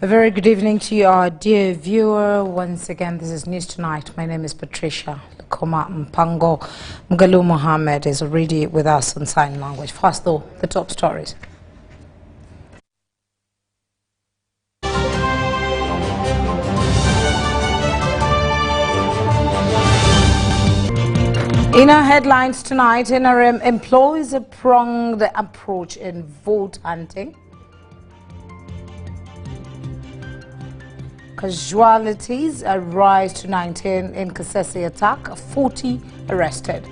A very good evening to you, our dear viewer. Once again, this is News Tonight. My name is Patricia Lukoma. Mpango Mgalu Mohammed is already with us on sign language. First, though, the top stories. In our headlines tonight, NRM employs a pronged approach in vote hunting. Casualties rise to 19 in Kasese attack, 40 arrested.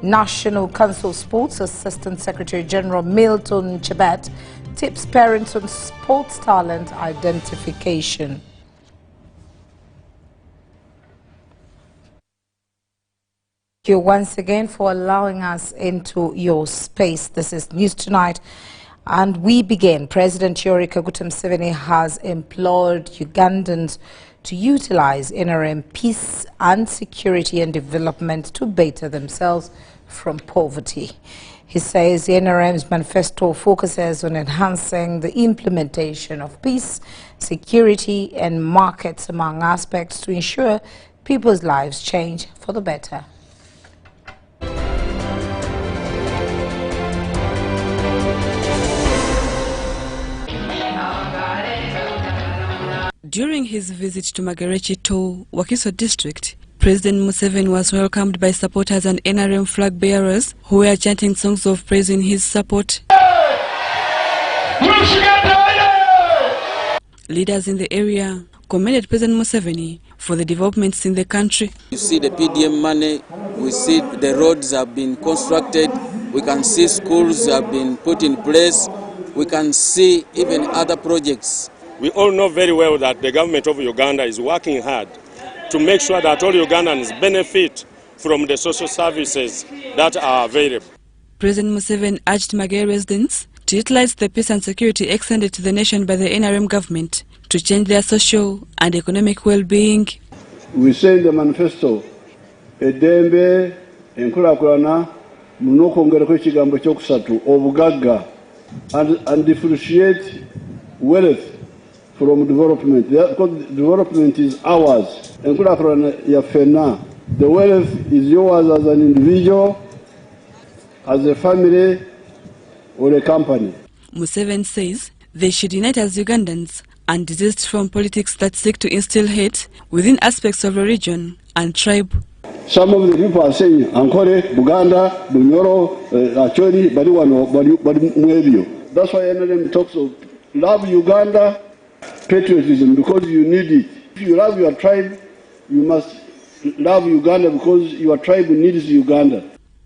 National Council Sports Assistant Secretary General Milton Chebet tips parents on sports talent identification. Thank you once again for allowing us into your space. This is News Tonight. And we begin. President Yoweri Kaguta Museveni has implored Ugandans to utilize NRM peace and security and development to better themselves from poverty. He says the NRM's manifesto focuses on enhancing the implementation of peace, security and markets among aspects to ensure people's lives change for the better. During his visit to Magarechi-To, Wakiso district, President Museveni was welcomed by supporters and NRM flag bearers who were chanting songs of praise in his support. Leaders in the area commended President Museveni for the developments in the country. You see the PDM money, we see the roads have been constructed, we can see schools have been put in place, we can see even other projects. We all know very well that the government of Uganda is working hard to make sure that all Ugandans benefit from the social services that are available. President Museveni urged Magere residents to utilize the peace and security extended to the nation by the NRM government to change their social and economic well-being. We say in the manifesto, edembe enkulakulana munokongera kwekigambo kyokusatu obugagga and differentiate wealth from development, because development is ours. The wealth is yours as an individual, as a family, or a company. Museveni says they should unite as Ugandans and desist from politics that seek to instill hate within aspects of a region and tribe. Some of the people are saying, Ankole, Buganda, Bunyoro, Acholi, Badiwano, Badimwebio. That's why NLM talks of love Uganda, patriotism, because you need it. If you love your tribe, you must love Uganda because your tribe needs Uganda.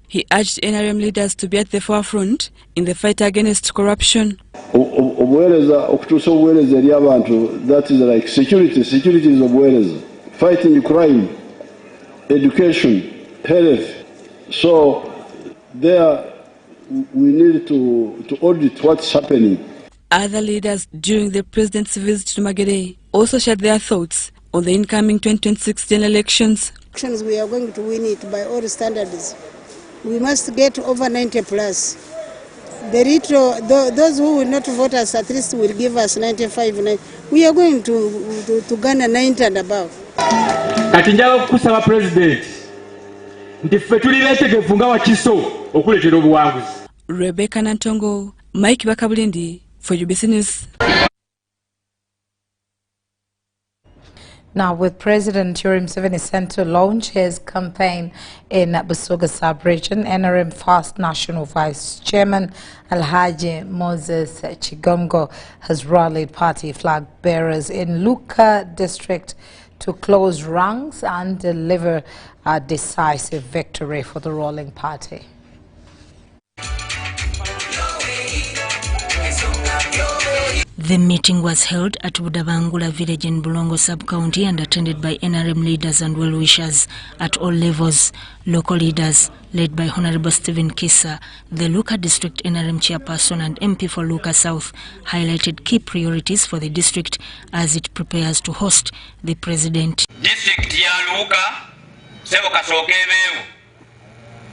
He urged NRM leaders to be at the forefront in the fight against corruption. That is like security. Security is obuwereza. Fighting crime, education, health. So there we need to audit what's happening. Other leaders during the president's visit to Magere also shared their thoughts on the incoming 2026 general elections. We are going to win it by all standards. We must get over 90 plus. Those who will not vote us at least will give us 95. We are going to garner 90 and above. Katinjaga kusaba president nti ffe tuli beetegefu nga Wakiso okuleetera obuwanguzi. Rebecca Nantongo, Mike Bakabulindi for UBC News. Now, with President Yoweri Museveni set to launch his campaign in Busoga sub-region, NRM First National Vice Chairman Alhaji Moses Chigongo has rallied party flag bearers in Luka district to close ranks and deliver a decisive victory for the ruling party. The meeting was held at Budabangula village in Bulongo sub-county and attended by NRM leaders and well-wishers at all levels. Local leaders, led by Honorable Stephen Kisa, the Luka District NRM chairperson and MP for Luka South, highlighted key priorities for the district as it prepares to host the president. District ya Luka, sebo kasoke bevu,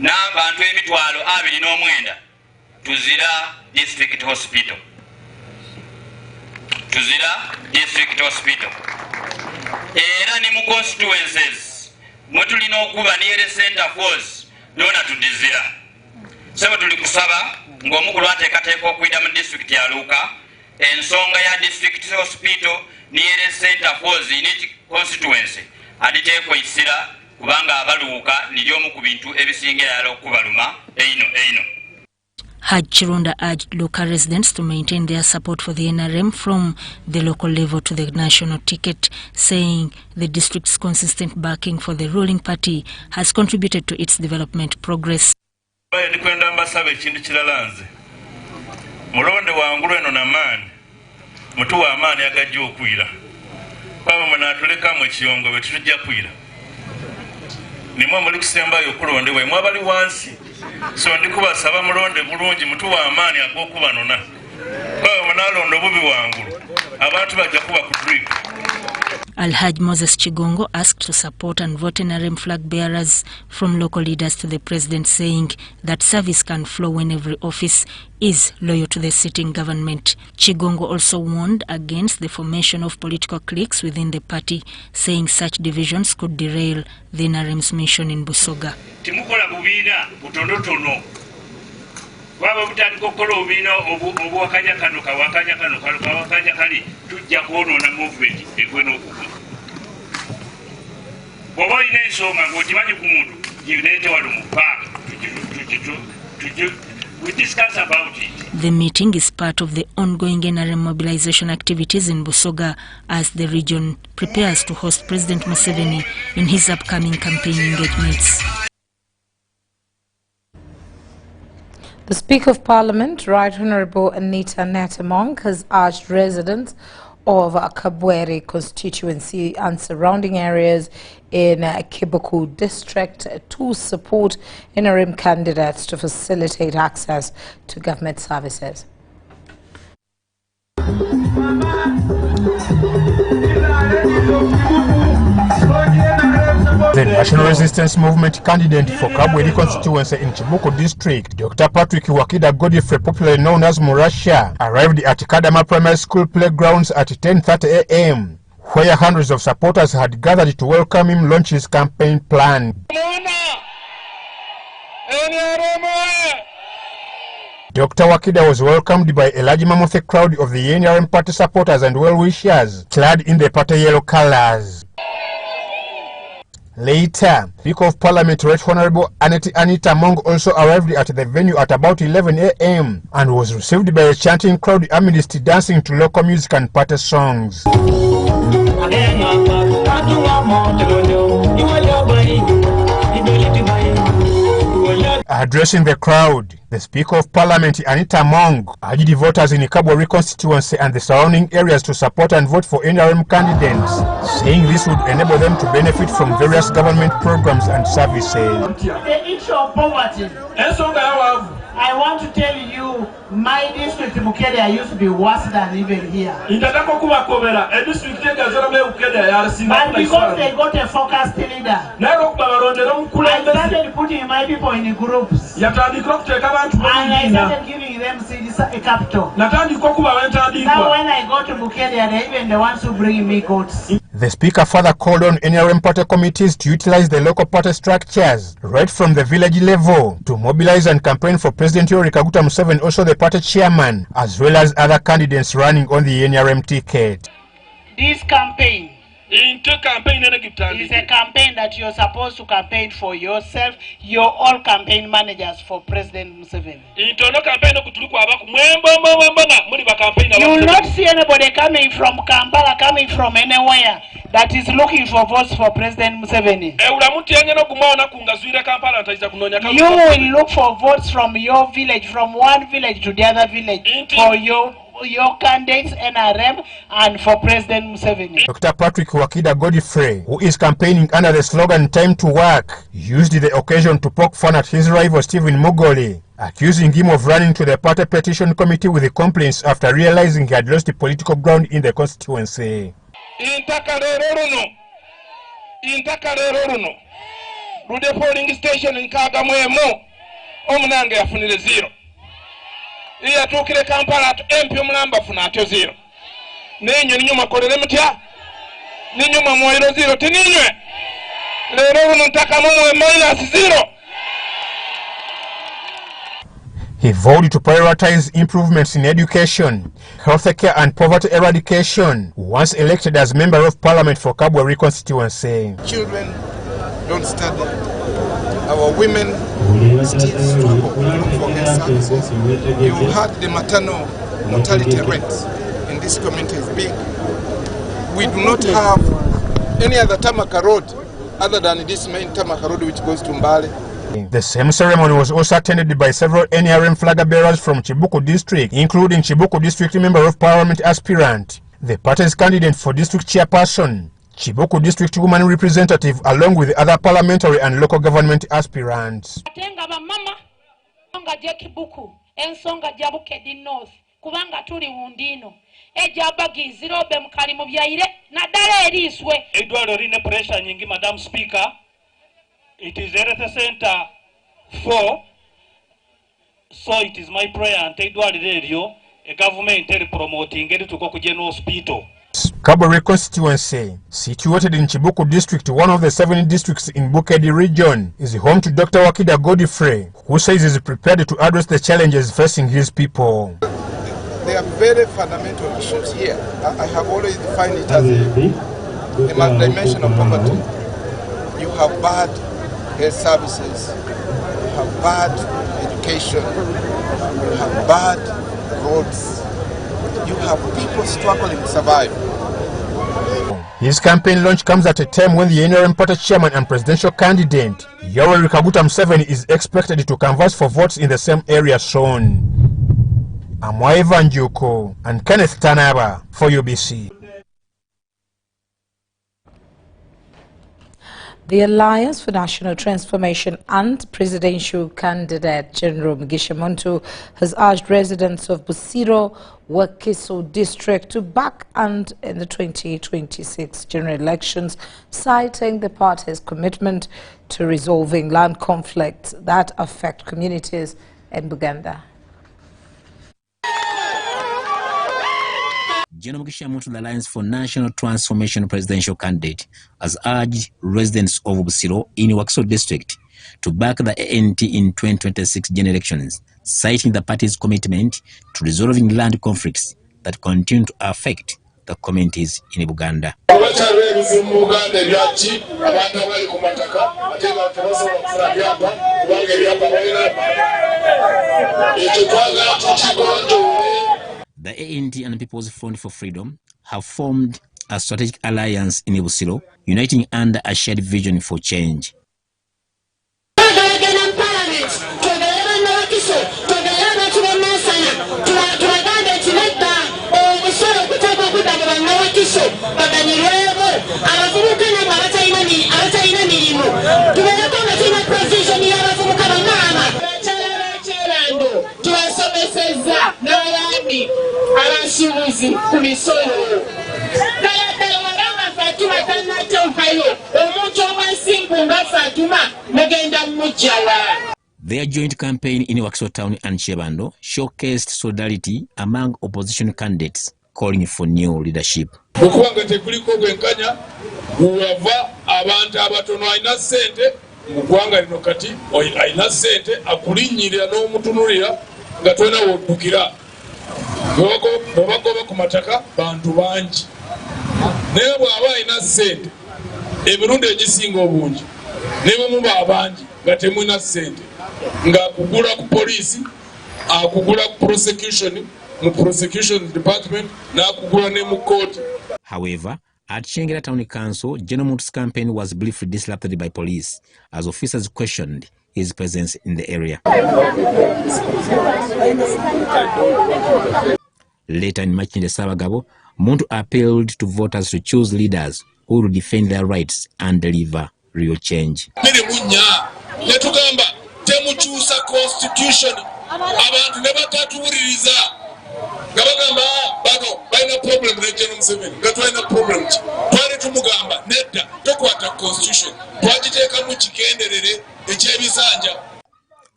n'abantu emitwalo 29 tuzira district hospital. tuzira district hospital. Era ni mu constituencies mwetulina okuba near center force dona tudizira. Saba tulikusaba ng'omukulu ateekateeka okuyita mu district ya Luuka ensonga ya district hospital near center force in each constituency aditeekwa isira kubanga abaluuka nilyomu ku bintu ebisinga yala okubaluma eino. Haj Chirunda urged local residents to maintain their support for the NRM from the local level to the national ticket, saying the district's consistent backing for the ruling party has contributed to its development progress. Ndikwenda mbasaba ekintu kiralanze mulonde wangulu eno namaani mutu wa amaani agajja okwira kwaba mwenatulekamu ekiyongo bwe tutujja kwira nimwe muli kusembayo okulondebwa imwe abali wansi so ndikubasaba mulonde bulungi mutu wa amaani ag'okubanona kwaba mwenalonda obubi wangulu abantu bajja kuba ku drip. Alhaj Moses Chigongo asked to support and vote NRM flag bearers from local leaders to the president, saying that service can flow when every office is loyal to the sitting government. Chigongo also warned against the formation of political cliques within the party, saying such divisions could derail the NRM's mission in Busoga. Timukola bubiina butonotono waba butandika okukola obubiina obuwakanya kano kawakanya kano kawakanya kali tujja kwonoona movement egwena okugwa. Bw'oba olina ensonga ng'ogimanyi ku muntu gireete wano mu paaka we discuss about it. The meeting is part of the ongoing NRM mobilization activities in Busoga as the region prepares to host President Museveni in his upcoming campaign engagements. The Speaker of Parliament, Right Honourable Anita Natamong, has urged residents of Kabwere constituency and surrounding areas in Kibuku district to support NRM candidates to facilitate access to government services. The National Resistance Movement candidate for Kabwere constituency in Kibuku district, Dr. Patricia Lukoma Godfrey, popularly known as Murasha, arrived at Kadama Primary School playgrounds at 10:30 a.m., where hundreds of supporters had gathered to welcome him launch his campaign plan. Dr. Wakida was welcomed by a large mammoth crowd of the NRM party supporters and well-wishers, clad in the party yellow colors. Later, Speaker of Parliament, Right Honourable Anita Mong also arrived at the venue at about 11 a.m. and was received by a chanting crowd amidst dancing to local music and party songs. Addressing the crowd, the Speaker of Parliament, Anita Mong, urged voters in Kabwere constituency and the surrounding areas to support and vote for NRM candidates, saying this would enable them to benefit from various government programs and services. The issue of poverty, I want to tell you, my district Mukeria used to be worse than even here. But because they got a focused leader, I started putting my people in groups. And I started giving them capital. Now when I go to Mukeria, they're even the ones who bring me goats. The Speaker further called on NRM party committees to utilize the local party structures right from the village level to mobilize and campaign for President Yoweri Kaguta Museveni, also the party chairman, as well as other candidates running on the NRM ticket. This campaign is a campaign that you're supposed to campaign for yourself. You're all campaign managers for President Museveni. You will not see anybody coming from Kampala, coming from anywhere that is looking for votes for President Museveni. You will look for votes from your village, from one village to the other village, for your candidates NRM and for President Museveni. Dr. Patricia Lukoma Godfrey, who is campaigning under the slogan "Time to Work," used the occasion to poke fun at his rival Stephen Mugoli, accusing him of running to the party petition committee with the complaints after realizing he had lost the political ground in the constituency. Rude polling station in Kagamwemo, Omunange yafunile 0. Iya tukile Kampala MP omulamba funa atyo 0. Ninyo ninyo makolere mutya. Ninyo mamwairo zero tininywe. Lero unataka mumwe minus zero. He vowed to prioritize improvements in education, healthcare and poverty eradication once elected as Member of Parliament for Kabwari constituency. Children don't study. Our women still struggle to look for health services. You heard the maternal mortality rate in this community is big. We do not have any other Tamaka road other than this main Tamaka road which goes to Mbale. The same ceremony was also attended by several NRM flag bearers from Chibuku district, including Chibuku district Member of Parliament aspirant, the party's candidate for district chairperson, Chibuku district woman representative, along with other parliamentary and local government aspirants. Kubanga tuli undino ejabagi zirobe mukali mu byaire nadala eriswe edwalo rine pressure nyingi Madam Speaker. It is health center 4, so it is my prayer and edwalo radio a government is promoting it to go to hospital. Kabwari constituency, situated in Chibuku district, one of the 7 districts in Bukedi region, is home to Dr. Wakida Godfrey, who says he is prepared to address the challenges facing his people. There are very fundamental issues here. I have already defined it as a multi-dimension of poverty. You have bad health services, you have bad education, you have bad roads, you have people struggling to survive. His campaign launch comes at a time when the NRM party chairman and presidential candidate Yoweri Kaguta Museveni is expected to canvass for votes in the same area soon. Amwaiva Njuko and Kenneth Tanaba for UBC. The Alliance for National Transformation and presidential candidate General Mugisha Muntu has urged residents of Busiro, Wakiso district to back and in the 2026 general elections, citing the party's commitment to resolving land conflicts that affect communities in Buganda. General Mugisha Muntu, the Alliance for National Transformation presidential candidate, has urged residents of Busiro in Wakiso district to back the ANT in 2026 general elections, citing the party's commitment to resolving land conflicts that continue to affect the communities in Buganda. The ANT and People's Front for Freedom have formed a strategic alliance in Busiro, uniting under a shared vision for change. Their joint campaign in Wakiso town and Chebando showcased solidarity among opposition candidates calling for new leadership. However, at Chengera Town Council, General Muntu's campaign was briefly disrupted by police as officers questioned his presence in the area. Later in Machinde Sabagabo, Muntu appealed to voters to choose leaders who will defend their rights and deliver real change.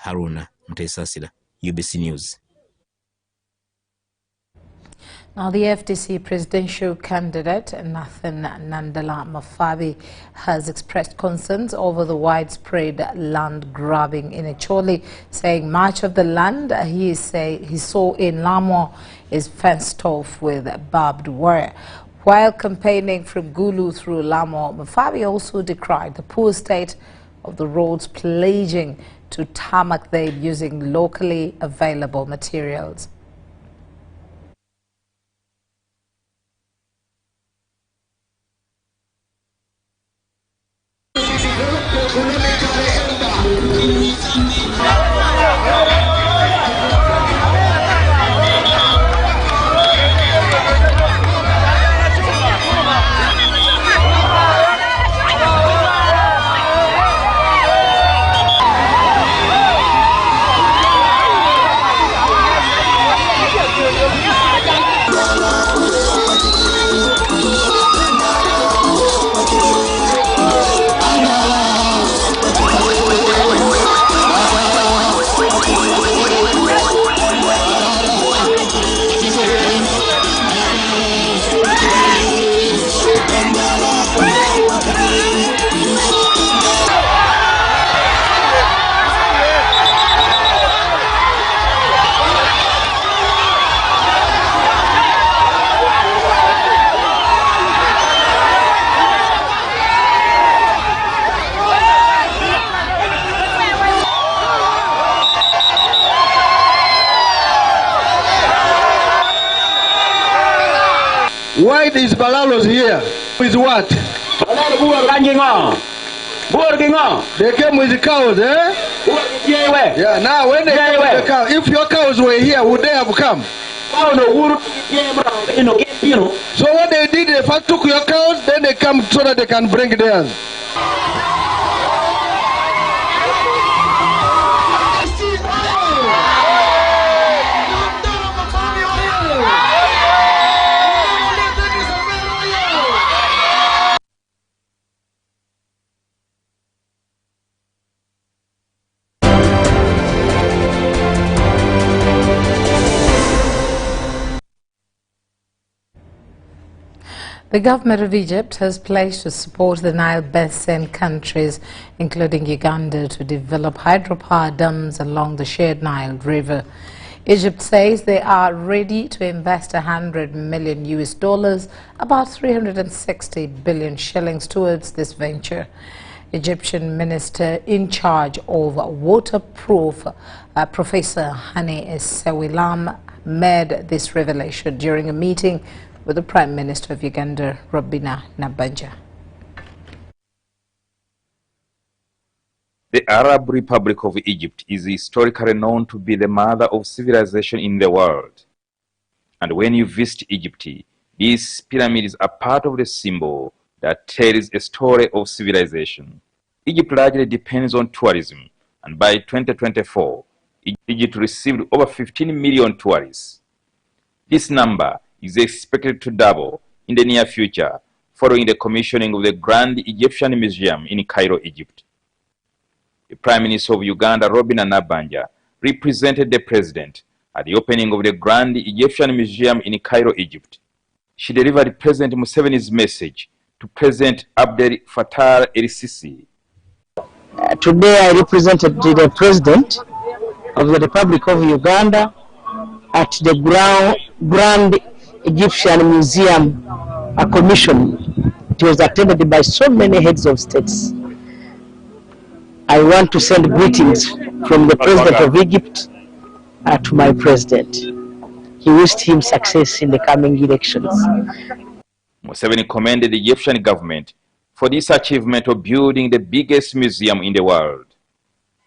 Haruna Mutesasira, UBC News. Now, the FDC presidential candidate, Nathan Nandala Mafabi, has expressed concerns over the widespread land grabbing in Echoli, saying much of the land he saw in Lamo is fenced off with barbed wire. While campaigning from Gulu through Lamo, Mafabi also decried the poor state of the roads, pledging to tarmac them using locally available materials. Why these balalos here? With what? They came with the cows, eh? Yeah, now when they came with the cows, if your cows were here, would they have come? So what they did, they first took your cows, then they come so that they can bring theirs. The government of Egypt has pledged to support the Nile Basin countries, including Uganda, to develop hydropower dams along the shared Nile River. Egypt says they are ready to invest $100 million, about 360 billion shillings towards this venture. Egyptian minister in charge of waterproof, Professor Hani Sewilam, made this revelation during a meeting with the Prime Minister of Uganda, Robina Nabanja. The Arab Republic of Egypt is historically known to be the mother of civilization in the world. And when you visit Egypt, these pyramids are part of the symbol that tells a story of civilization. Egypt largely depends on tourism, and by 2024, Egypt received over 15 million tourists. This number is expected to double in the near future following the commissioning of the Grand Egyptian Museum in Cairo, Egypt. The Prime Minister of Uganda, Robina Nabanja, represented the President at the opening of the Grand Egyptian Museum in Cairo, Egypt. She delivered President Museveni's message to President Abdel Fattah el-Sisi. Today I represented the President of the Republic of Uganda at the Grand Egyptian Museum commission. It was attended by so many heads of states. I want to send greetings from the President of Egypt to my President. He wished him success in the coming elections. Museveni commended the Egyptian government for this achievement of building the biggest museum in the world.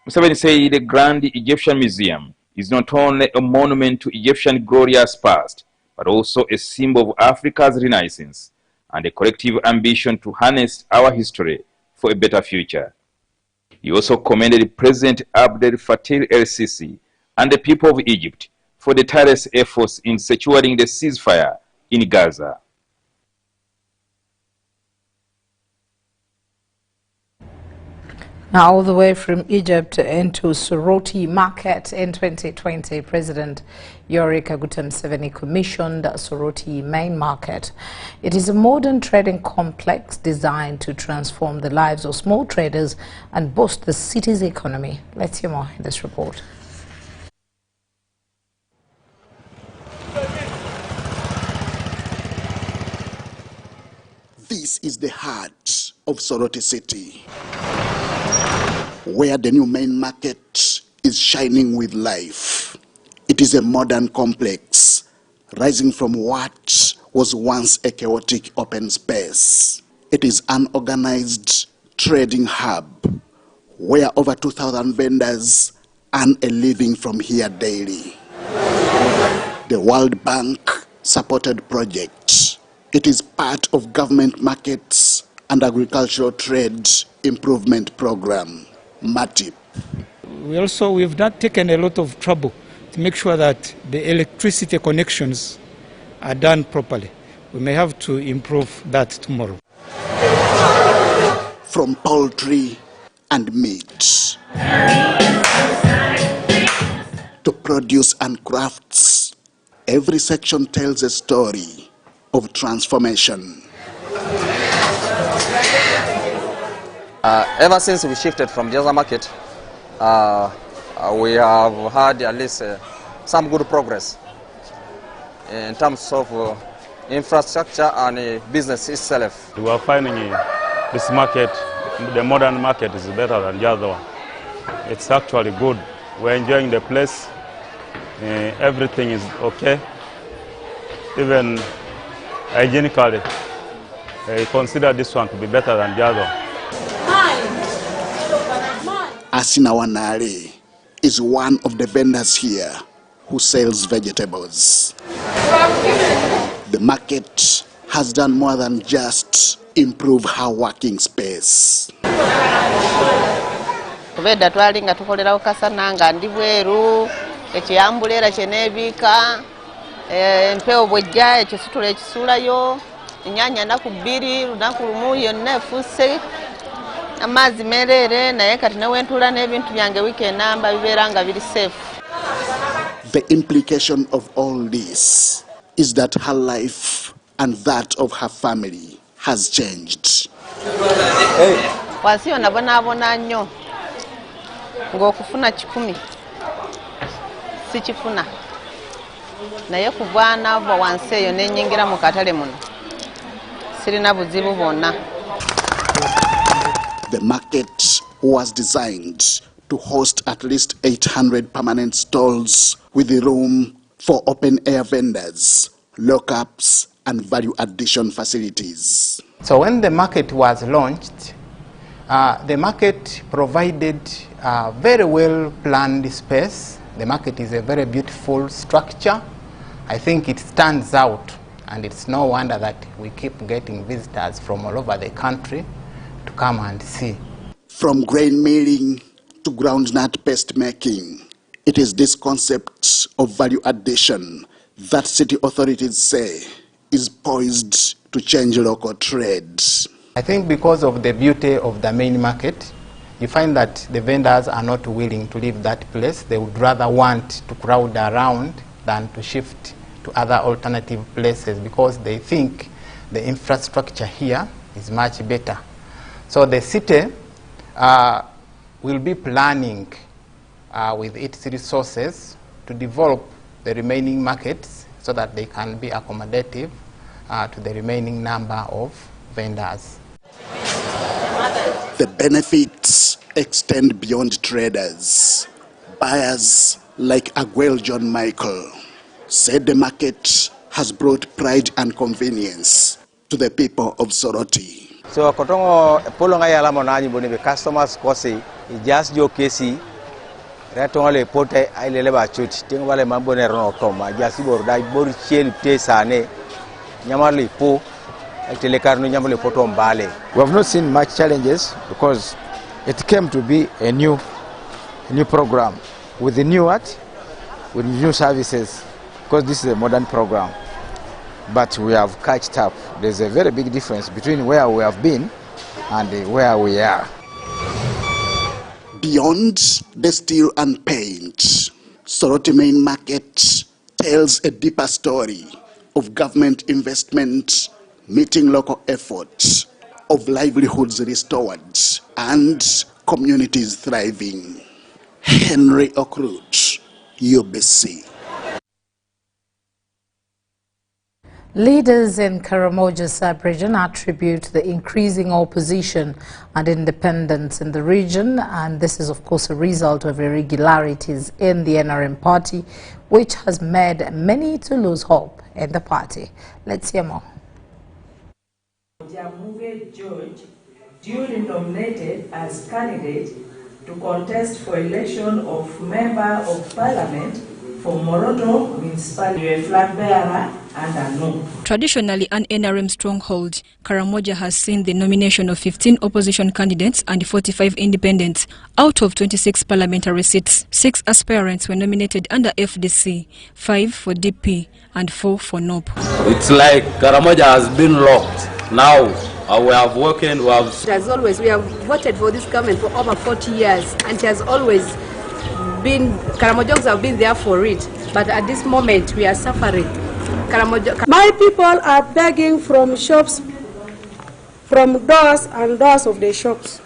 Museveni said the Grand Egyptian Museum is not only a monument to Egyptian glorious past, but also a symbol of Africa's renaissance and a collective ambition to harness our history for a better future. He also commended President Abdel Fattah el-Sisi and the people of Egypt for the tireless efforts in securing the ceasefire in Gaza. Now, all the way from Egypt into Soroti Market in 2020, President Yoweri Kaguta Museveni commissioned Soroti Main Market. It is a modern trading complex designed to transform the lives of small traders and boost the city's economy. Let's hear more in this report. This is the heart of Soroti City, where the new main market is shining with life. It is a modern complex, rising from what was once a chaotic open space. It is an organized trading hub, where over 2,000 vendors earn a living from here daily. The World Bank supported project. It is part of government markets and agricultural trade improvement program, MATIP. We've not taken a lot of trouble to make sure that the electricity connections are done properly. We may have to improve that tomorrow. From poultry and meat to produce and crafts, every section tells a story of transformation. Ever since we shifted from the other market, we have had at least some good progress in terms of infrastructure and business itself. We are finding this market, the modern market, is better than the other one. It's actually good. We're enjoying the place. Everything is okay. Even hygienically, I consider this one to be better than the other. Asina Wanare is one of the vendors here who sells vegetables. The market has done more than just improve her working space. Kubeda twalinga tukolera okasana nga ndi bweru ekiyambulera kyenebika mpeo bwejja ekisitula ekisulayo enyanya naku 2 lunaku lumu yonna efuse amazzi merere naye kati newentula n'ebintu byange weekend namba bibeera nga biri safe. The implication of all this is that her life and that of her family has changed. Wansi yo nabonaabona nnyo ng'okufuna 10 si kifuna naye kuvaana ava wansi eyo nenyingira mu katale muno sirina buzibu bwonna. The market was designed to host at least 800 permanent stalls with the room for open-air vendors, lockups, and value addition facilities. So when the market was launched, the market provided a very well-planned space. The market is a very beautiful structure. I think it stands out, and it's no wonder that we keep getting visitors from all over the country to come and see. From grain milling to groundnut paste making, it is this concept of value addition that city authorities say is poised to change local trade. I think because of the beauty of the main market, you find that the vendors are not willing to leave that place. They would rather want to crowd around than to shift to other alternative places because they think the infrastructure here is much better. So the city will be planning with its resources to develop the remaining markets so that they can be accommodative to the remaining number of vendors. The benefits extend beyond traders. Buyers like Aguel John Michael said the market has brought pride and convenience to the people of Soroti. So kotongo polonga yala monani boni be customers kosi just jo kesi retonga le pote ailele ba chuti tinga wale mambo ne rono toma just borda bor chel tesane nyamali po actually karno nyamali poto mbale. We have not seen much challenges because it came to be a new program with the new art, with new services, because this is a modern program. But we have catched up. There's a very big difference between where we have been and where we are. beyond the steel and paint, Soroti Main Market tells a deeper story of government investment meeting local efforts, of livelihoods restored, and communities thriving. Henry Okrut, UBC. Leaders in Karamoja sub-region attribute the increasing opposition and independence in the region, and this is of course a result of irregularities in the NRM party, which has made many to lose hope in the party. Let's hear more. George, duly nominated as candidate to contest for election of Member of Parliament for Moroto Municipality, a flag bearer and a no. Traditionally an NRM stronghold, Karamoja has seen the nomination of 15 opposition candidates and 45 independents. Out of 26 parliamentary seats, 6 aspirants were nominated under FDC, 5 for DP and 4 for NOP. It's like Karamoja has been locked. Now we have woken, we have voted for this government for over 40 years, and it has always been, Karamojans have been there for it, but at this moment we are suffering. My people are begging from shops, from doors and doors of the shops,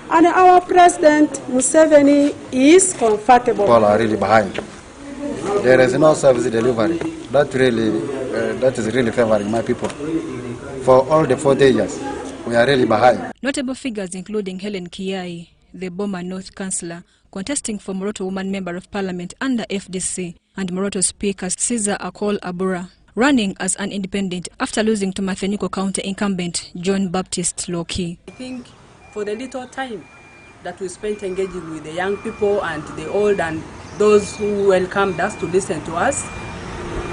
and our president Museveni is comfortable. People are really behind. There is no service delivery. That is really favoring my people. For all the 40 years, we are really behind. Notable figures including Helen Kiai, the Boma North Councillor, contesting for Moroto Woman Member of Parliament under FDC, and Moroto Speaker Caesar Akol Abura, running as an independent after losing to Matheniko County incumbent John Baptist Loki. I think for the little time that we spent engaging with the young people and the old and those who welcomed us to listen to us,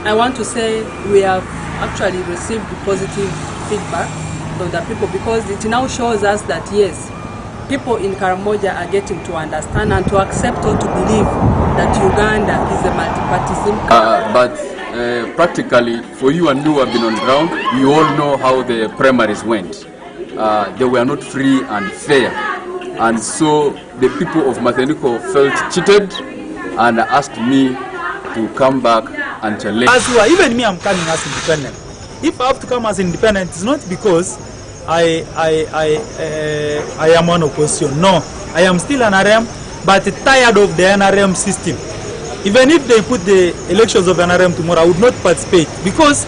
I want to say we have actually received positive feedback from the people, because it now shows us that yes, people in Karamoja are getting to understand and to accept or to believe that Uganda is a multi-party. But practically, for you and me who have been on ground, you all know how the primaries went. They were not free and fair. And so the people of Matheniko felt cheated and asked me to come back and challenge. As well, even me, I'm coming as independent. If I have to come as independent, it's not because I am on opposition. No, I am still an NRM, but tired of the NRM system. Even if they put the elections of NRM tomorrow, I would not participate because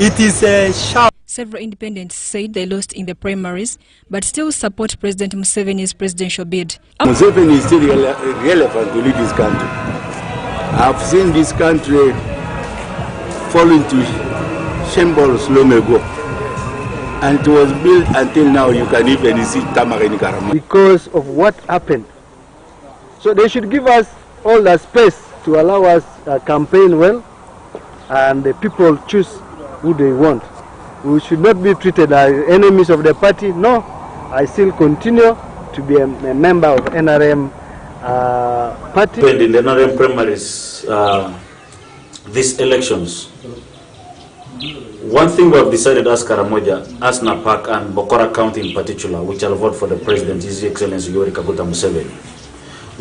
it is a sharp. Several independents said they lost in the primaries, but still support President Museveni's presidential bid. Museveni is still relevant to lead this country. I've seen this country fall into shambles long ago, and it was built until now. You can even see Tamara in Karamoja. Because of what happened. So they should give us all the space to allow us campaign well, and the people choose who they want. We should not be treated as enemies of the party. No, I still continue to be a member of NRM party. In the NRM primaries, these elections, one thing we have decided as Karamoja, as Napak and Bokora County in particular, which I'll vote for the President, His Excellency Yoweri Kaguta Museveni,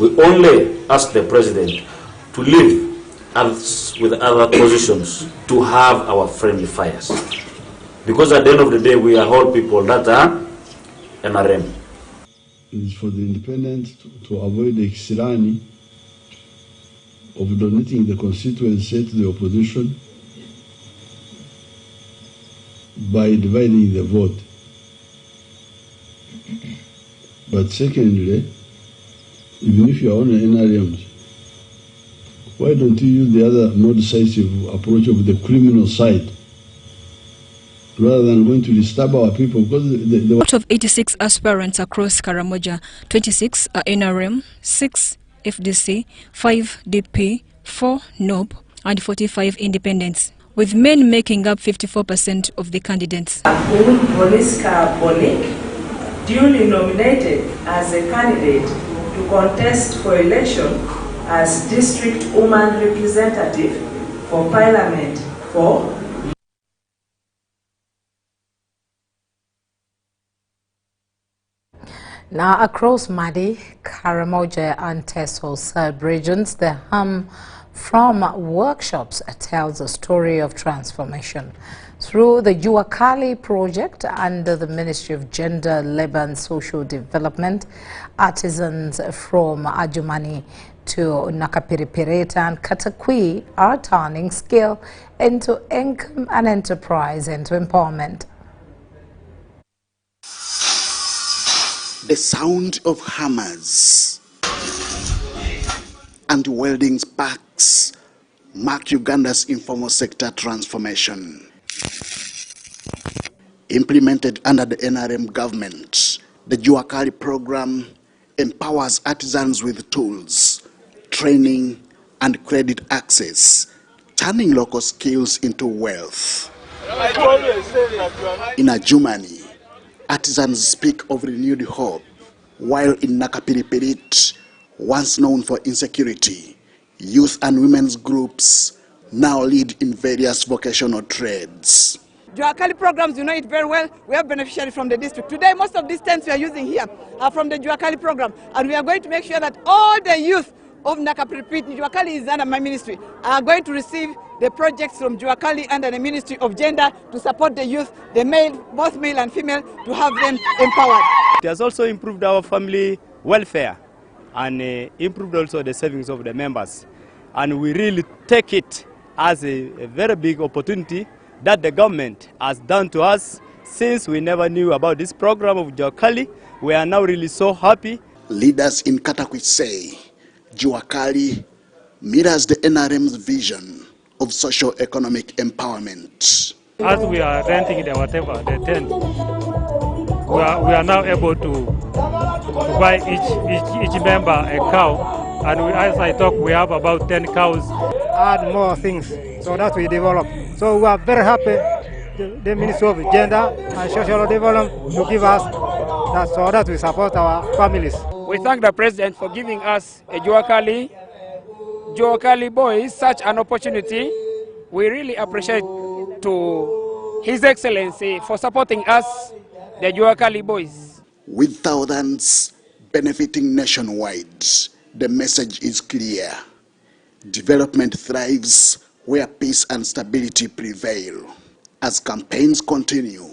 we only ask the President to leave us with other positions to have our friendly fires. Because at the end of the day, we are all people that are NRM. It is for the independents to avoid the xirani of donating the constituency to the opposition by dividing the vote. But secondly, even if you are on the NRMs, why don't you use the other more decisive approach of the criminal side, rather than going to disturb our people? Because out of 86 aspirants across Karamoja, 26 are NRM, 6 FDC, 5 DP, 4 NOP, and 45 independents, with men making up 54% of the candidates. Boliska Bolik, duly nominated as a candidate to contest for election as District Woman Representative for Parliament for Now, across Madi, Karamoja and Teso sub-regions, the hum from workshops tells a story of transformation. Through the Juakali project under the Ministry of Gender, Labour and Social Development, artisans from Adjumani to Nakapiripireta and Katakwi are turning skill into income and enterprise into empowerment. The sound of hammers and welding sparks mark Uganda's informal sector transformation. Implemented under the NRM government, the Juakali program empowers artisans with tools, training, and credit access, turning local skills into wealth. In Adjumani, artisans speak of renewed hope, while in Nakapiripirit, once known for insecurity, youth and women's groups now lead in various vocational trades. Juakali programs, you know it very well. We have beneficiaries from the district. Today, most of these tents we are using here are from the Juakali program, and we are going to make sure that all the youth of Nakapiripit, Juakali is under my ministry, are going to receive the projects from Juakali under the Ministry of Gender to support the youth, the male, both male and female, to have them empowered. It has also improved our family welfare and improved also the savings of the members. And we really take it as a very big opportunity that the government has done to us since we never knew about this program of Juakali. We are now really so happy. Leaders in Katakwi say Juakali mirrors the NRM's vision of socio-economic empowerment. As we are renting the whatever, the tent, we are now able to buy each member a cow, and as I talk, we have about 10 cows. Add more things so that we develop. So we are very happy the Ministry of Gender and Social Development to give us that so that we support our families. We thank the President for giving us a Juakali boys such an opportunity. We really appreciate to His Excellency for supporting us, the Juakali boys. With thousands benefiting nationwide, the message is clear. Development thrives where peace and stability prevail. As campaigns continue,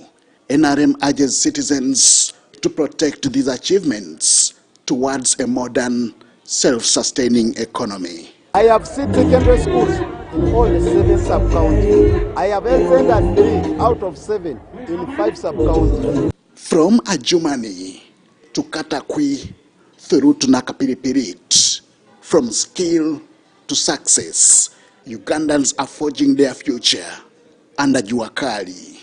NRM urges citizens to protect these achievements towards a modern, self-sustaining economy. I have seen secondary schools in all the 7 sub-counties. I have attended 3 out of 7 in 5 sub-counties. From Adjumani to Katakwi through to Nakapiripirit, from skill to success, Ugandans are forging their future under Juakali.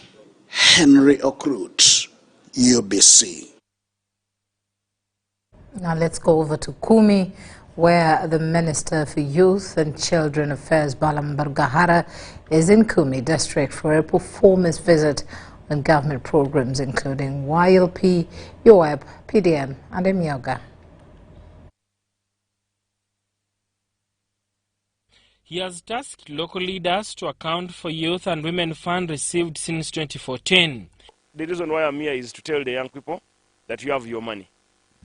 Henry Okrut, UBC. Now let's go over to Kumi, where the Minister for Youth and Children Affairs, Balam Bargahara, is in Kumi district for a performance visit on government programs including YLP, UAB, PDM and Emyoga. He has tasked local leaders to account for youth and women fund received since 2014. The reason why I'm here is to tell the young people that you have your money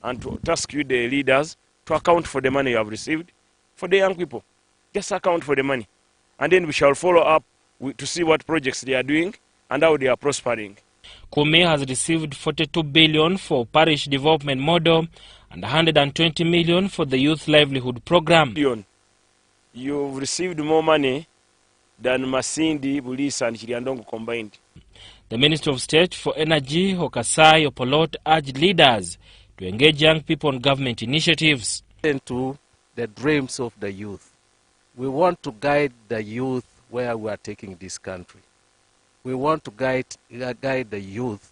and to task you, the leaders, to account for the money you have received for the young people. Just account for the money. And then we shall follow up to see what projects they are doing and how they are prospering. Kumi has received 42 billion for parish development model and 120 million for the youth livelihood program. You've received more money than Masindi, Bulisa and Chiriandongo combined. The Minister of State for Energy, Hokasai Opolot, urged leaders to engage young people on government initiatives. To the dreams of the youth. We want to guide the youth where we are taking this country. We want to guide the youth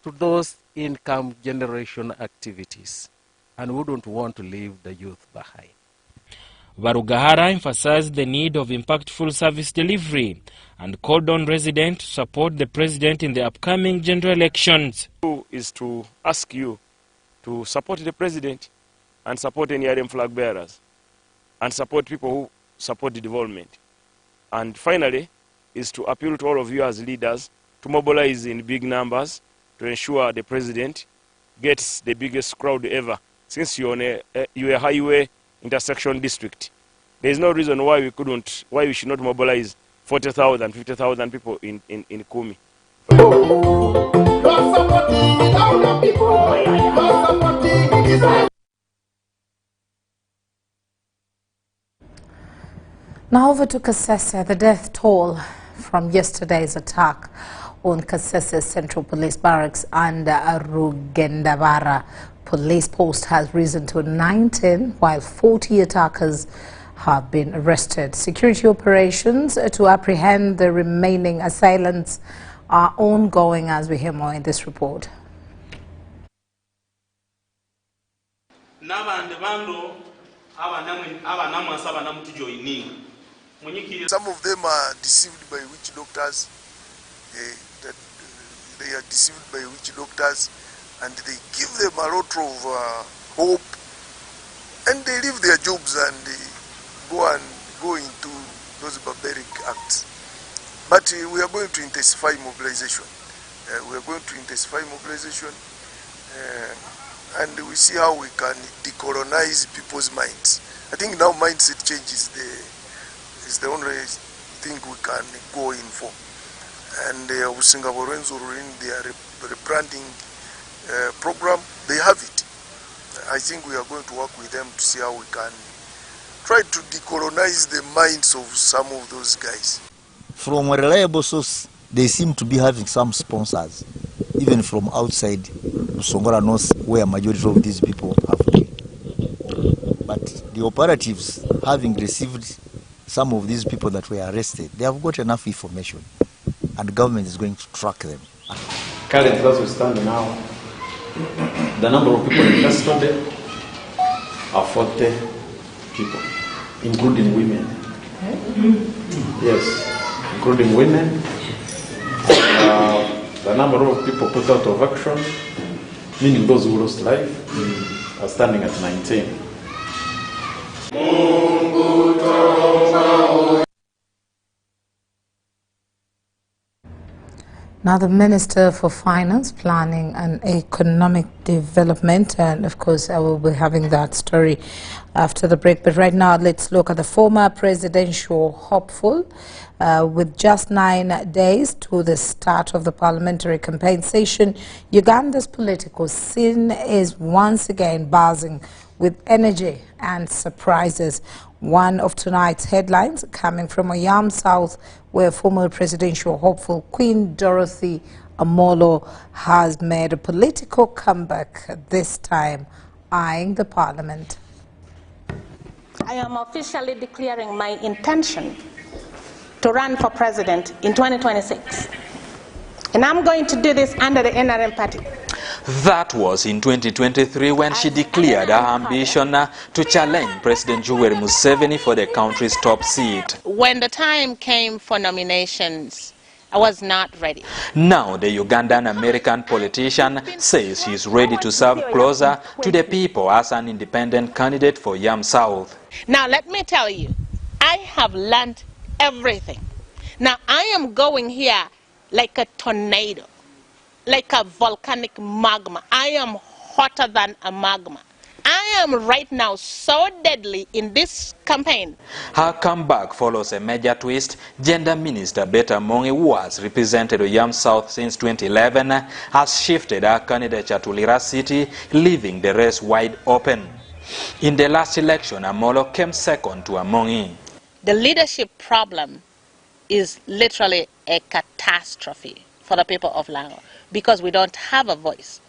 to those income generation activities, and we don't want to leave the youth behind. Barugahara emphasized the need of impactful service delivery and called on residents to support the president in the upcoming general elections. Is to ask you to support the president and support NRM flag bearers and support people who support the development. And finally, is to appeal to all of you as leaders to mobilize in big numbers to ensure the president gets the biggest crowd ever, since you're on a highway intersection district. There is no reason why we should not mobilize 40,000, 50,000 people in Kumi. Now over to Kasese. The death toll from yesterday's attack on Kasese Central Police Barracks and Rugendavara Police Post has risen to 19, while 40 attackers have been arrested. Security operations to apprehend the remaining assailants are ongoing, as we hear more in this report. Some of them are deceived by witch doctors. They are deceived by witch doctors, and they give them a lot of hope, and they leave their jobs and go into those barbaric acts. But we are going to intensify mobilization. And we see how we can decolonize people's minds. I think now mindset change is the only thing we can go in for. And Singaporeans in their rebranding program, they have it. I think we are going to work with them to see how we can try to decolonize the minds of some of those guys. From a reliable source, they seem to be having some sponsors, even from outside Songora North, where a majority of these people have been. But the operatives, having received some of these people that were arrested, they have got enough information, and the government is going to track them. Currently, as we stand now, the number of people in custody are 40 people, including women. Yes, including women. The number of people put out of action, meaning those who lost life, are standing at 19. Now, the Minister for Finance, Planning and Economic Development, and of course I will be having that story after the break. But right now, let's look at the former presidential hopeful. With just 9 days to the start of the parliamentary campaign session, Uganda's political scene is once again buzzing with energy and surprises. One of tonight's headlines coming from Yam South, where former presidential hopeful Queen Dorothy Amolo has made a political comeback, this time eyeing the parliament. I am officially declaring my intention to run for president in 2026. And I'm going to do this under the NRM party. That was in 2023 when she declared her ambition to challenge President Yoweri Museveni for the country's top seat. When the time came for nominations, I was not ready. Now the Ugandan-American politician says she is ready to serve closer to the people as an independent candidate for Yam South. Now let me tell you, I have learned everything. Now I am going here like a tornado, like a volcanic magma. I am hotter than a magma. I am right now so deadly in this campaign. Her comeback follows a major twist. Gender Minister Betta Mongi, who has represented Yam South since 2011, has shifted her candidature to Lira City, leaving the race wide open. In the last election, Amolo came second to Amongi. The leadership problem is literally a catastrophe for the people of Lango because we don't have a voice.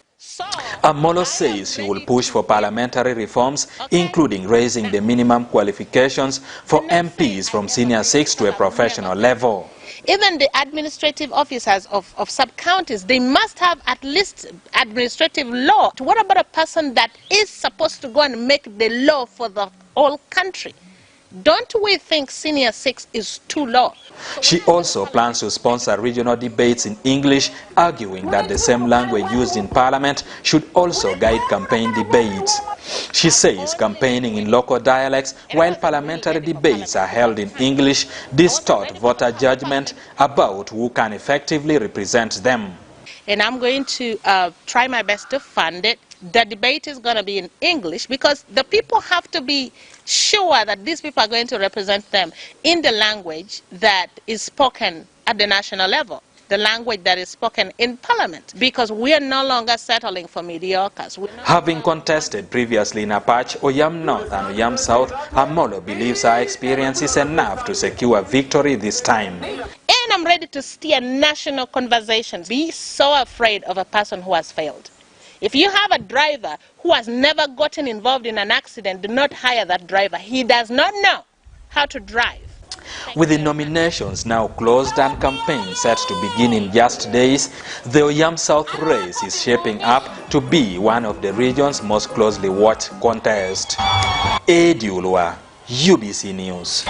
Amolo says he will push for parliamentary reforms, including raising the minimum qualifications for MPs from senior 6 to a professional level. Even the administrative officers of sub-counties, they must have at least administrative law. What about a person that is supposed to go and make the law for the whole country? Don't we think senior 6 is too low? She also plans to sponsor regional debates in English, arguing that the same language used in parliament should also guide campaign debates. She says campaigning in local dialects while parliamentary debates are held in English distort voter judgment about who can effectively represent them. and I'm going to try my best to fund it. The debate is going to be in English because the people have to be sure that these people are going to represent them in the language that is spoken at the national level, the language that is spoken in Parliament, because we are no longer settling for mediocres. Having contested previously in Apache, Oyam North and Oyam South, Amolo believes her experience is enough to secure victory this time. And I'm ready to steer national conversations. Be so afraid of a person who has failed. If you have a driver who has never gotten involved in an accident, do not hire that driver. He does not know how to drive. With the nominations now closed and campaign set to begin in just days, the Oyam South race is shaping up to be one of the region's most closely watched contests. Eddie Ulwa, UBC News.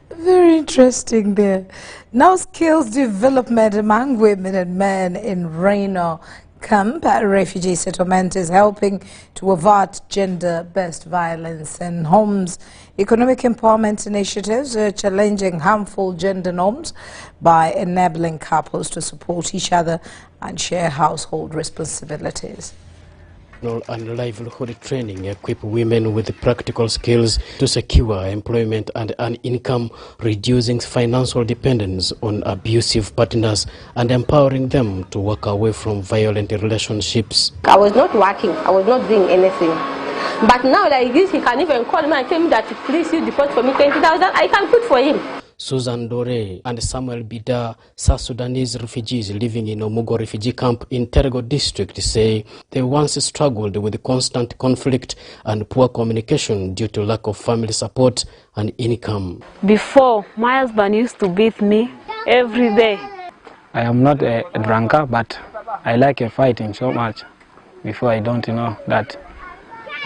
Very interesting there. Now, skills development among women and men in Reno camp at refugee settlement is helping to avert gender-based violence in homes. Economic empowerment initiatives are challenging harmful gender norms by enabling couples to support each other and share household responsibilities. And livelihood training equip women with practical skills to secure employment and an income, reducing financial dependence on abusive partners and empowering them to walk away from violent relationships. I was not working, I was not doing anything. But now like this, he can even call me and tell me that please you deposit for me 20,000, I can put for him. Susan Dore and Samuel Bida, South Sudanese refugees living in Omugo refugee camp in Terego district, say they once struggled with constant conflict and poor communication due to lack of family support and income. Before, my husband used to beat me every day. I am not a drunkard, but I like fighting so much before I don't know that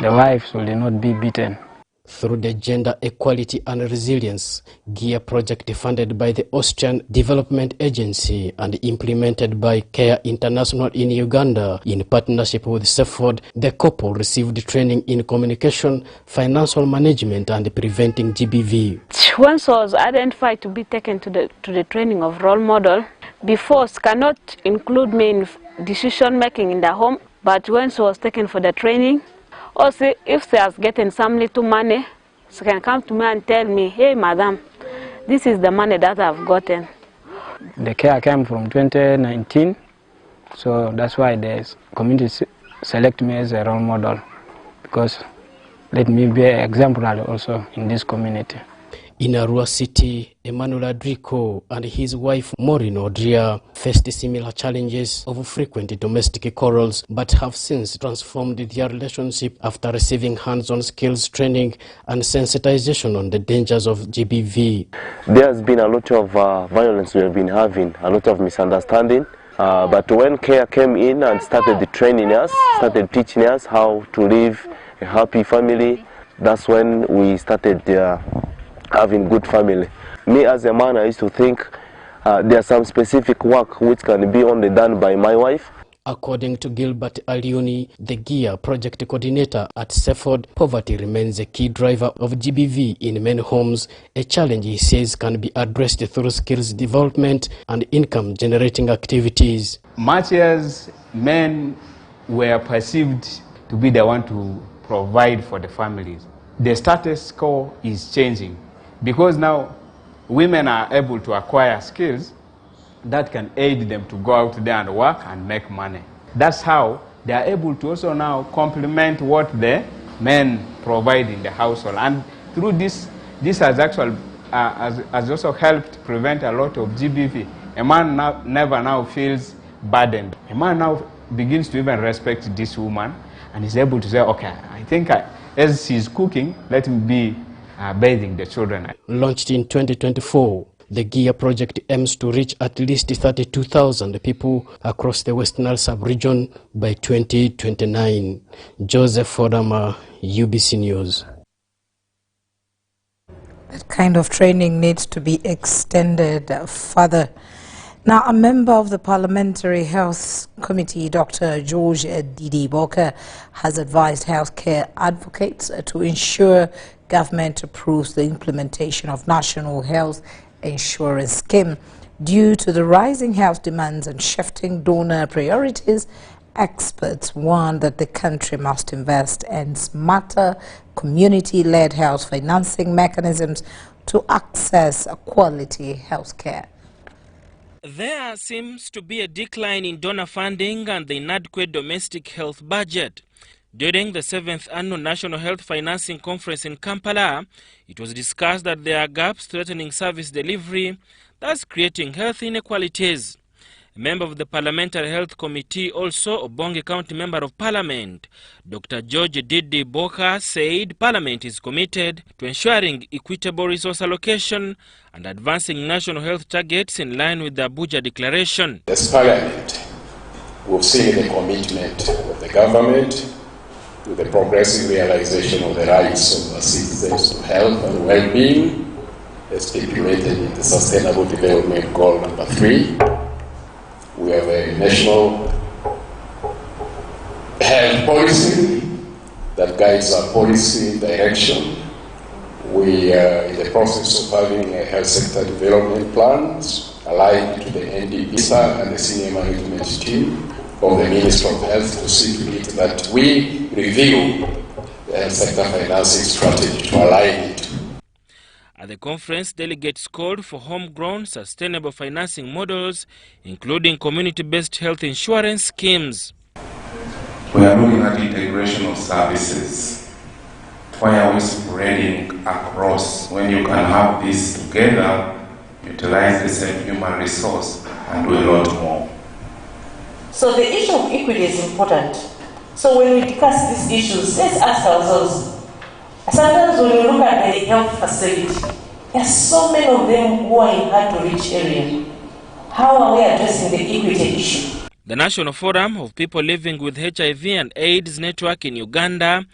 the wife should not be beaten. Through the Gender Equality and Resilience GEAR project funded by the Austrian Development Agency and implemented by CARE International in Uganda in partnership with SEFORD, the couple received training in communication, financial management and preventing GBV. Once I was identified to be taken to the training of role model, before cannot include me in decision making in the home, but when she was taken for the training, also, if she has gotten some little money, she can come to me and tell me, hey, madam, this is the money that I've gotten. The care came from 2019, so that's why the community select me as a role model, because let me be exemplary also in this community. In Arua City, Emmanuel Adrico and his wife Maureen Odria faced similar challenges of frequent domestic quarrels, but have since transformed their relationship after receiving hands-on skills training and sensitization on the dangers of GBV. There has been a lot of violence we have been having, a lot of misunderstanding. But when CARE came in and started training us, started teaching us how to live a happy family, that's when we started having good family. Me as a man, I used to think there's some specific work which can be only done by my wife. According to Gilbert Alioni, the GEAR project coordinator at SEFORD, poverty remains a key driver of GBV in many homes, a challenge he says can be addressed through skills development and income generating activities. Much as men were perceived to be the one to provide for the families, the status quo is changing, because now women are able to acquire skills that can aid them to go out there and work and make money. That's how they are able to also now complement what the men provide in the household. And through this has actually has also helped prevent a lot of GBV. A man never now feels burdened. A man now begins to even respect this woman and is able to say, okay, I think as she's cooking, let me be bathing the children. Launched in 2024, the GEAR project aims to reach at least 32,000 people across the Western Nile sub-region by 2029. Joseph Fodama, UBC News. That kind of training needs to be extended further. Now, a member of the Parliamentary Health Committee, Dr. George Didi Boka, has advised healthcare advocates to ensure government approves the implementation of National Health Insurance Scheme. Due to the rising health demands and shifting donor priorities, experts warn that the country must invest in smarter community-led health financing mechanisms to access quality health care. There seems to be a decline in donor funding and the inadequate domestic health budget. During the 7th Annual National Health Financing Conference in Kampala, it was discussed that there are gaps threatening service delivery, thus creating health inequalities. A member of the Parliamentary Health Committee, also Obonge County Member of Parliament, Dr. George Didi Boka, said Parliament is committed to ensuring equitable resource allocation and advancing national health targets in line with the Abuja Declaration. As Parliament, we've seen the commitment of the government to the progressive realization of the rights of the citizens to health and well-being, as stipulated in the Sustainable Development Goal number 3. We have a national health policy that guides our policy direction. We are in the process of having a health sector development plans aligned to the NDPSA and the senior management team of the Ministry of Health to see to it that we review the health sector financing strategy to align it. At the conference, delegates called for homegrown, sustainable financing models, including community-based health insurance schemes. We are looking at integration of services. Why are we spreading across when you can have this together, utilize the same human resource, and do a lot more? So the issue of equity is important. So when we discuss these issues, let's ask ourselves, sometimes when we look at the health facility, there are so many of them who are in hard-to-reach area. How are we addressing the equity issue? The National Forum of People Living with HIV and AIDS Network in Uganda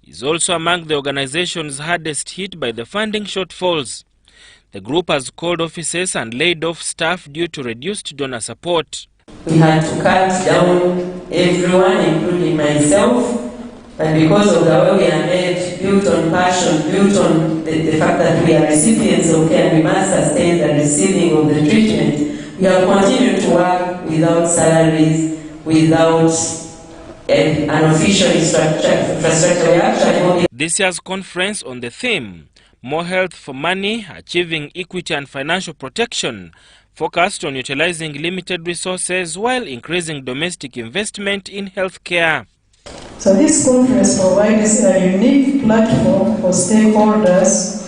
is also among the organizations hardest hit by the funding shortfalls. The group has called offices and laid off staff due to reduced donor support. We had to cut down everyone, including myself. And because of the way we are made, built on passion, built on the fact that we are recipients of care, we must sustain the receiving of the treatment. We have continued to work without salaries, without an official infrastructure. This year's conference on the theme, More Health for Money, Achieving Equity and Financial Protection, focused on utilizing limited resources while increasing domestic investment in healthcare. So this conference provides a unique platform for stakeholders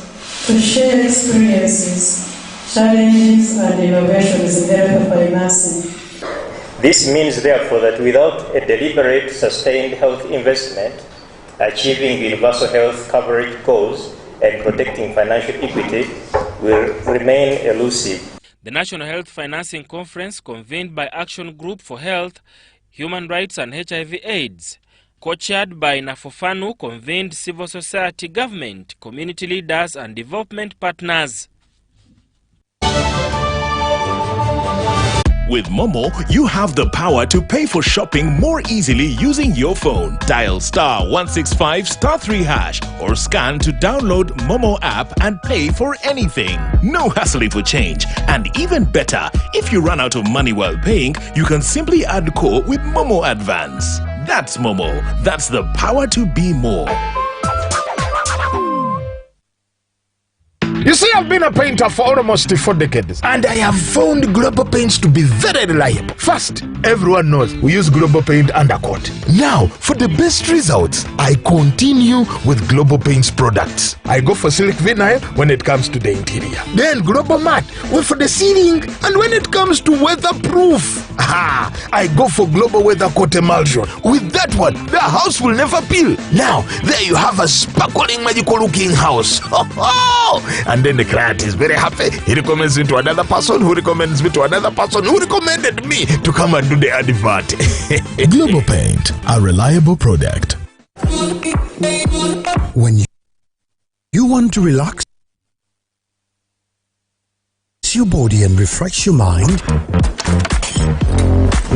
to share experiences, challenges and innovations in health financing. This means therefore that without a deliberate, sustained health investment, achieving universal health coverage goals and protecting financial equity will remain elusive. The National Health Financing Conference, convened by Action Group for Health, Human Rights and HIV/AIDS, co-chaired by Nafofanu, convened civil society, government, community leaders and development partners. With Momo, you have the power to pay for shopping more easily using your phone. Dial *165*3# or scan to download Momo app and pay for anything. No hassling for change. And even better, if you run out of money while paying, you can simply add core with Momo Advance. That's Momo. That's the power to be more. You see, I've been a painter for almost 4 decades, and I have found Global Paints to be very reliable. First, everyone knows we use Global Paint Undercoat. Now, for the best results, I continue with Global Paints products. I go for Silk Vinyl when it comes to the interior. Then Global Matte for the ceiling, and when it comes to weatherproof, I go for Global Weather Coat Emulsion. With that one, the house will never peel. Now, there you have a sparkling, magical-looking house. And then the client is very happy. He recommends me to another person, who recommends me to another person, who recommended me to come and do the advert. Global Paint, a reliable product. When you want to relax your body and refresh your mind,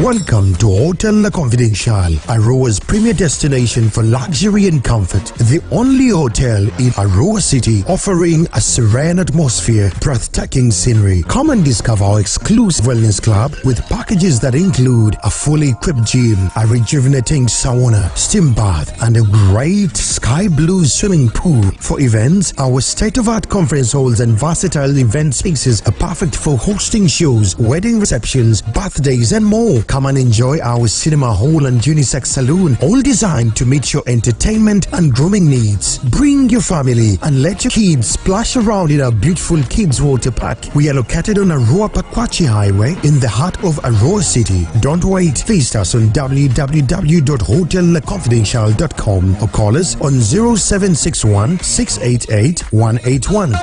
Welcome to Hotel La Confidential, Aroa's premier destination for luxury and comfort. The only hotel in Aroa City offering a serene atmosphere, breathtaking scenery. Come and discover our exclusive wellness club with packages that include a fully equipped gym, a rejuvenating sauna, steam bath, and a great sky blue swimming pool. For events, our state-of-art conference halls and versatile event spaces are perfect for hosting shows, wedding receptions, birthdays, and more. Come and enjoy our cinema hall and unisex saloon, all designed to meet your entertainment and grooming needs. Bring your family and let your kids splash around in our beautiful Kids Water Park. We are located on Aroa Pakwachi Highway in the heart of Aroa City. Don't wait. Visit us on www.hotellaconfidential.com or call us on 0761 688 181.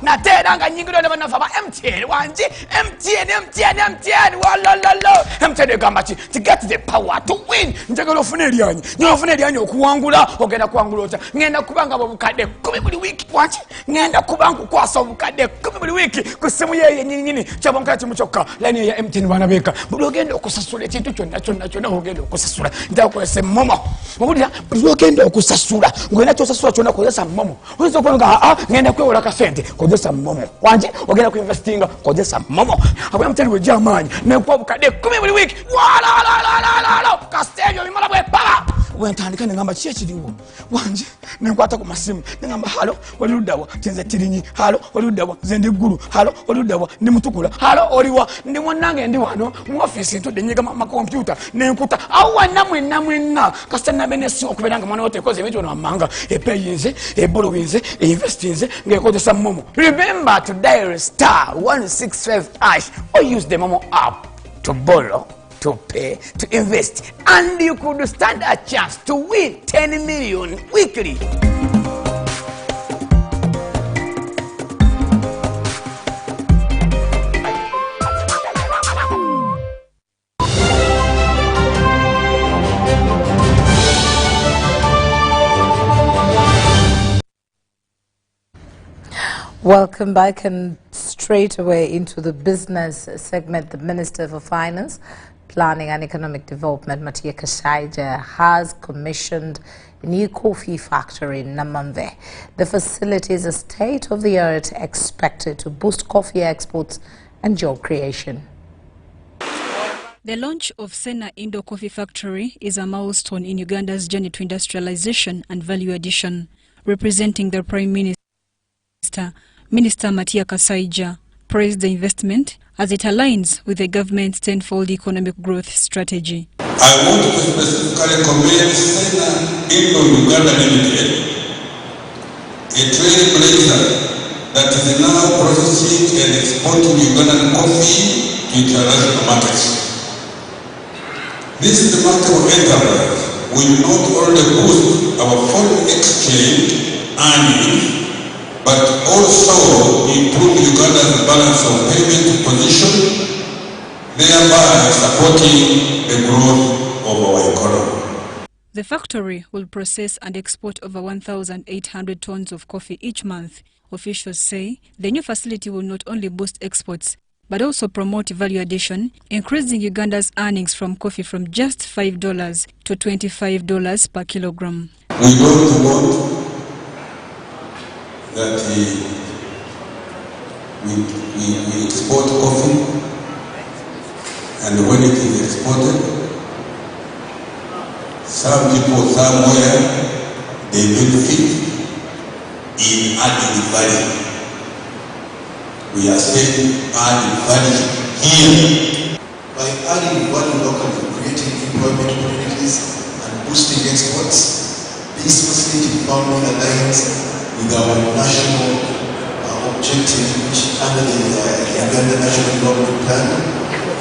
nateranga nyingiro n'abanafa ba MTN wanje MTN walalo MTN gamba chi to get the power to win njagala ofune lyanyi okuwangula ogenda kuwangula ota ngenda kubanga bobukadde 10 buli wiki wanje ngenda kubanga kwasa obukadde 10 buli wiki ku simu ye nyinyi kyabonka kimuchoka line ya MTN banabeka buli ogenda okusasula ekintu kyonna ogenda okusasula ndakozesa momo mubulira buli ogenda okusasula ngenda kyosasula kyonna kozesa momo ozo kwanga ngenda kwewola ka sente kozesa momo wanje ogenda ku investinga kozesa momo abwe MTN we jamani ne kwa bukadde 10 buli wiki wala kastejo bimala bwe pala wentandika ngamba kyekiriwo wanje nenkwata ku masimu ngamba halo walirudawa tenze tirinyi halo walirudawa zende guru halo walirudawa ndi mutukula halo oliwa ndi mwanange ndi wano mu office ntode nyiga ma computer nenkuta awa namwe na kasana benesi okuberanga mwana wote koze ebintu n'amanga epeyinze ebolowinze investinze ngekozesa momo. Remember to dial *165# or use the Momo app to borrow, to pay, to invest, and you could stand a chance to win 10 million weekly. Welcome back, and straight away into the business segment. The Minister for Finance, Planning and Economic Development, Patricia Lukoma, has commissioned a new coffee factory in Namamve. The facility is a state-of-the-art, expected to boost coffee exports and job creation. The launch of Sena Indoor Coffee Factory is a milestone in Uganda's journey to industrialization and value addition. Representing the Prime Minister, Minister Patricia Lukoma praised the investment as it aligns with the government's tenfold economic growth strategy. I want to specifically commend Sena Indoor Uganda Limited, a trailblazer that is now processing and exporting Ugandan coffee to international markets. This remarkable enterprise will not only boost our foreign exchange earnings, but also improve Uganda's balance of payment position, thereby supporting the growth of our economy. The factory will process and export over 1,800 tons of coffee each month. Officials say the new facility will not only boost exports, but also promote value addition, increasing Uganda's earnings from coffee from just $5 to $25 per kilogram. We don't want that we export coffee, and when it is exported, some people somewhere, they benefit in adding value. We are saying adding value here. By adding value locally, creating employment opportunities and boosting exports, this facility firmly aligns with our national objective, which under the Uganda National Development Plan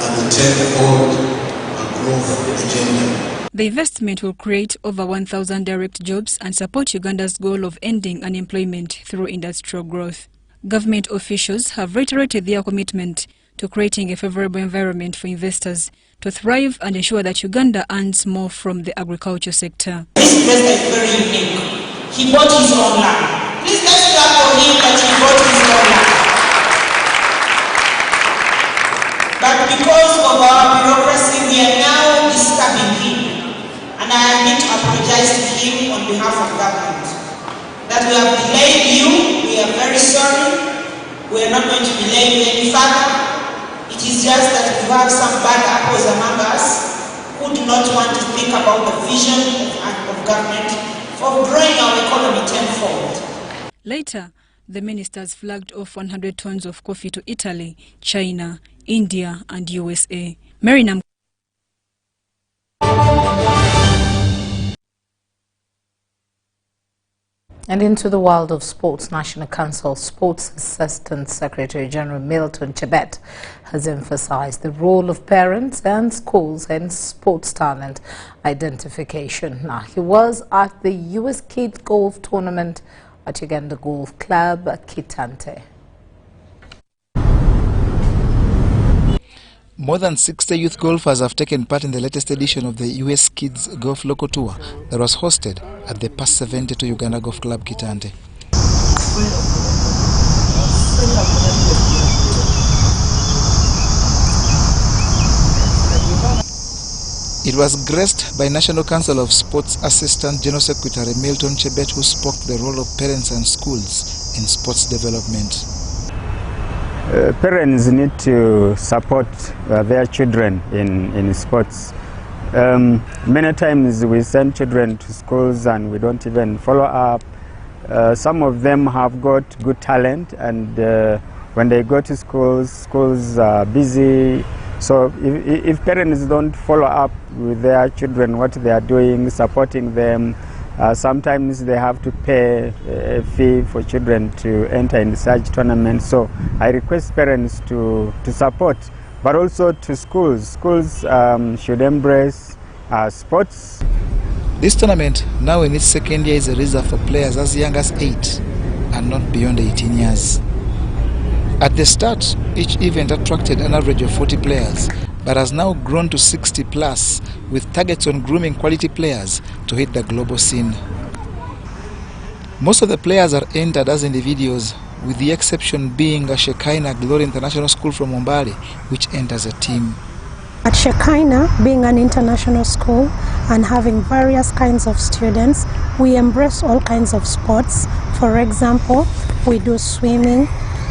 and the 10-fold growth agenda. The investment will create over 1,000 direct jobs and support Uganda's goal of ending unemployment through industrial growth. Government officials have reiterated their commitment to creating a favorable environment for investors to thrive and ensure that Uganda earns more from the agriculture sector. This investor is very unique. He bought his own land. Please let's clap for him that he bought his own land. But because of our bureaucracy, we are now disturbing him. And I need to apologize to him on behalf of government. That we have delayed you, we are very sorry. We are not going to delay you any further. It is just that we have some bad apples among us who do not want to think about the vision of government of growing our economy tenfold. Later, the ministers flagged off 100 tons of coffee to Italy, China, India and USA. Marinam. And into the world of sports, National Council Sports Assistant Secretary General Milton Chebet has emphasized the role of parents and schools in sports talent identification. Now, he was at the US Kids Golf Tournament at Uganda Golf Club Kitante. More than 60 youth golfers have taken part in the latest edition of the US Kids Golf Local Tour that was hosted at the PAS 72 Uganda Golf Club Kitante. It was graced by National Council of Sports Assistant General Secretary Milton Chebet, who spoke to the role of parents and schools in sports development. Parents need to support their children in sports. Many times we send children to schools and we don't even follow up. Some of them have got good talent, and when they go to schools are busy. So if parents don't follow up with their children, what they are doing, supporting them, sometimes they have to pay a fee for children to enter in such tournaments. So I request parents to support, but also to schools. Schools should embrace sports. This tournament, now in its second year, is a reserve for players as young as 8 and not beyond 18 years. At the start, each event attracted an average of 40 players, but has now grown to 60 plus, with targets on grooming quality players to hit the global scene. Most of the players are entered as individuals, with the exception being a Shekinah Glory International School from Mombali, which enters a team. At Shekinah, being an international school and having various kinds of students, we embrace all kinds of sports. For example, we do swimming,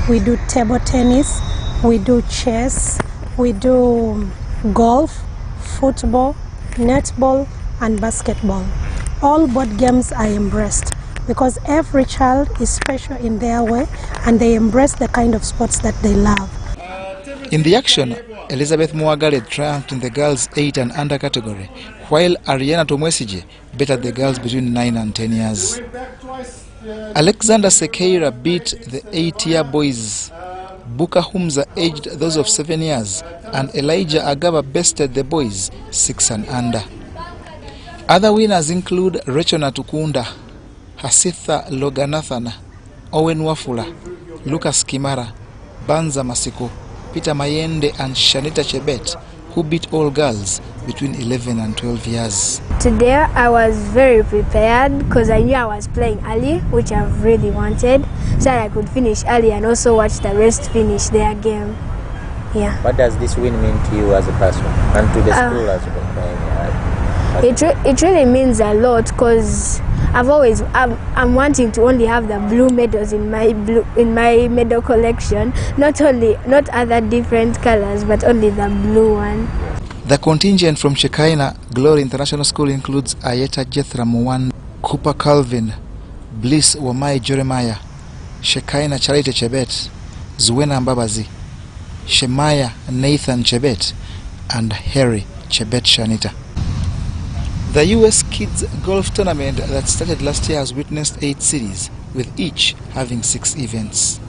we do table tennis, we do chess, we do golf, football, netball and basketball. All board games are embraced because every child is special in their way and they embrace the kind of sports that they love. In the action, Elizabeth Muagale triumphed in the girls 8 and under category, while Ariana Tomwesije bettered the girls between 9 and 10 years. Alexander Sekeira beat the 8-year boys. Buka Humza edged those of 7 years, and Elijah Agaba bested the boys 6 and under. Other winners include Rachel Natukunda, Hasitha Loganathana, Owen Wafula, Lucas Kimara, Banza Masiko, Peter Mayende and Shanita Chebet, who beat all girls between 11 and 12 years. Today I was very prepared because I knew I was playing early, which I really wanted, so that I could finish early and also watch the rest finish their game. Yeah. What does this win mean to you as a person and to the school as well? It really means a lot because I'm wanting to only have the blue medals in my medal collection, not other different colors, but only the blue one. The contingent from Shekinah Glory International School includes Ayeta Jethra Muwan, Cooper Calvin, Bliss Wamai Jeremiah, Shekinah Charity Chebet, Zuena Mbabazi, Shemaya Nathan Chebet, and Harry Chebet Shanita. The US Kids Golf Tournament that started last year has witnessed 8 series, with each having 6 events.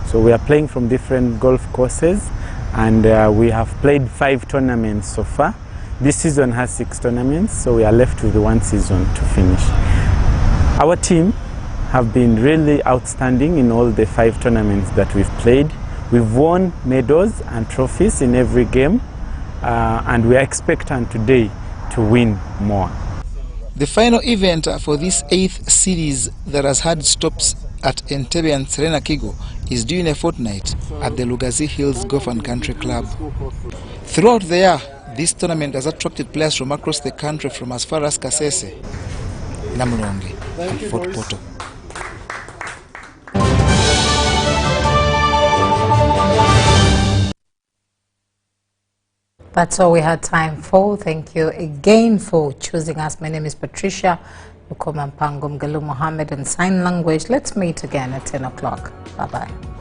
So we are playing from different golf courses, and we have played 5 tournaments so far. This season has 6 tournaments, so we are left with 1 season to finish. Our team have been really outstanding in all the 5 tournaments that we've played. We've won medals and trophies in every game. and we are expectant today to win more. The final event for this 8th series that has had stops at Entebbe and Serena Kigo is due in a fortnight at the Lugazi Hills Golf and Country Club. Throughout the year, this tournament has attracted players from across the country, from as far as Kasese, Namulonge and Fort Portal. That's all we had time for. Thank you again for choosing us. My name is Patricia Lukoma, Mpango Mgalu Mohammed, and Sign Language. Let's meet again at 10 o'clock. Bye-bye.